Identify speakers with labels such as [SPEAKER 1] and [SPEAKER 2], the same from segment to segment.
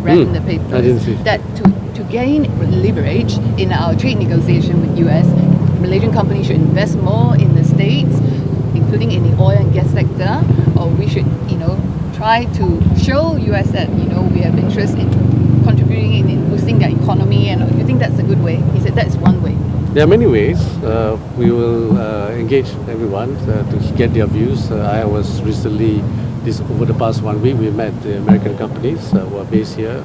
[SPEAKER 1] read in the papers
[SPEAKER 2] I didn't see.
[SPEAKER 1] that to gain leverage in our trade negotiation with US, Malaysian companies should invest more in the States, including in the oil and gas sector, or we should, try to show US that, we have interest in contributing in boosting their economy. And you think that's a good way? He said that's one way.
[SPEAKER 2] There are many ways. We will engage everyone to get their views. I was recently, over the past 1 week, we met the American companies who are based here.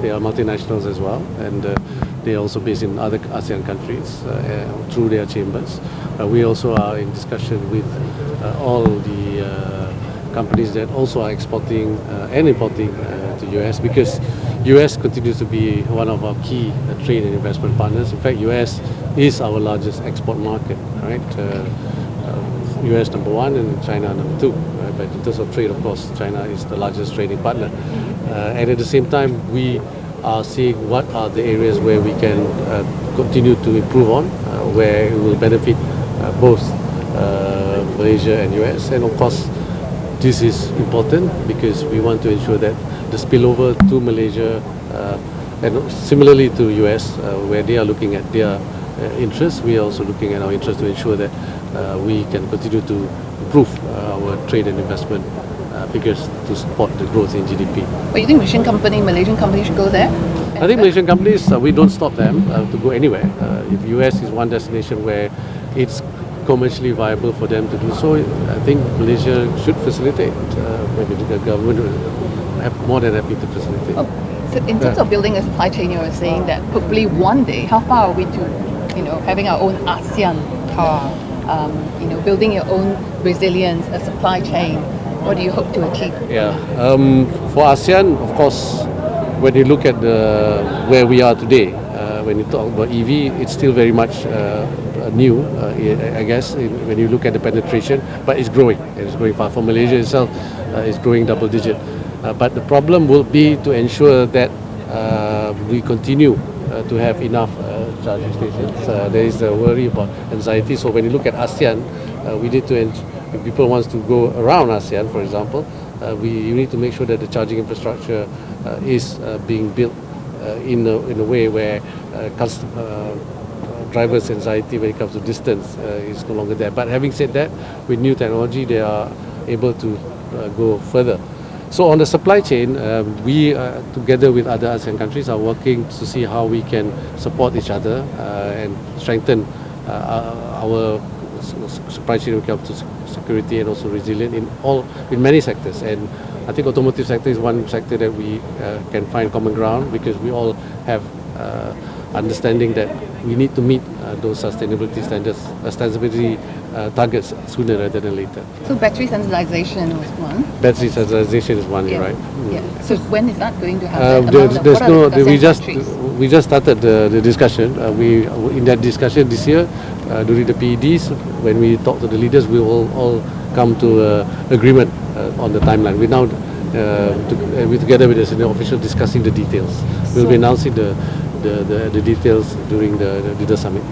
[SPEAKER 2] They are multinationals as well, and they are also based in other ASEAN countries through their chambers. We also are in discussion with all the companies that also are exporting and importing to US, because US continues to be one of our key trade and investment partners. In fact, US is our largest export market, right? US number 1 and China number 2. But in terms of trade, of course, China is the largest trading partner. And at the same time, we are seeing what are the areas where we can continue to improve on, where it will benefit both Malaysia and US. And of course, this is important because we want to ensure that the spillover to Malaysia and similarly to US, where they are looking at their interests, we are also looking at our interests to ensure that we can continue to improve our trade and investment figures to support the growth in GDP.
[SPEAKER 1] But you think Malaysian companies should go there?
[SPEAKER 2] I think Malaysian companies, we don't stop them to go anywhere. If US is one destination where it's commercially viable for them to do so, I think Malaysia should facilitate. Maybe the government will have more than happy to facilitate.
[SPEAKER 1] Oh, so in terms of building a supply chain, you were saying that hopefully one day, how far are we to, having our own ASEAN car, building your own resilience, a supply chain? What do you hope to achieve?
[SPEAKER 2] Yeah, for ASEAN, of course, when you look at where we are today, when you talk about EV, it's still very much new, I guess, when you look at the penetration, but it's growing. It's growing fast. For Malaysia itself, it's growing double digit. But the problem will be to ensure that we continue to have enough charging stations. There is a worry about anxiety. So when you look at ASEAN, we need to, if people want to go around ASEAN, for example, you need to make sure that the charging infrastructure is being built in a way where drivers' anxiety when it comes to distance is no longer there. But having said that, with new technology, they are able to go further. So on the supply chain, we, together with other ASEAN countries, are working to see how we can support each other and strengthen our supply chain when it comes to security and also resilient in many sectors. And I think automotive sector is one sector that we can find common ground, because we all have understanding that we need to meet those sustainability standards, sustainability targets sooner rather than later.
[SPEAKER 1] So battery sensitization was one.
[SPEAKER 2] Battery sensitization is one,
[SPEAKER 1] yeah.
[SPEAKER 2] right?
[SPEAKER 1] Yeah. So when is that going to happen?
[SPEAKER 2] We just started the discussion. In that discussion this year, during the PEDs, when we talk to the leaders, we will all come to agreement on the timeline. We now, together with the senior official, discussing the details. We'll be announcing the details during the leader summit.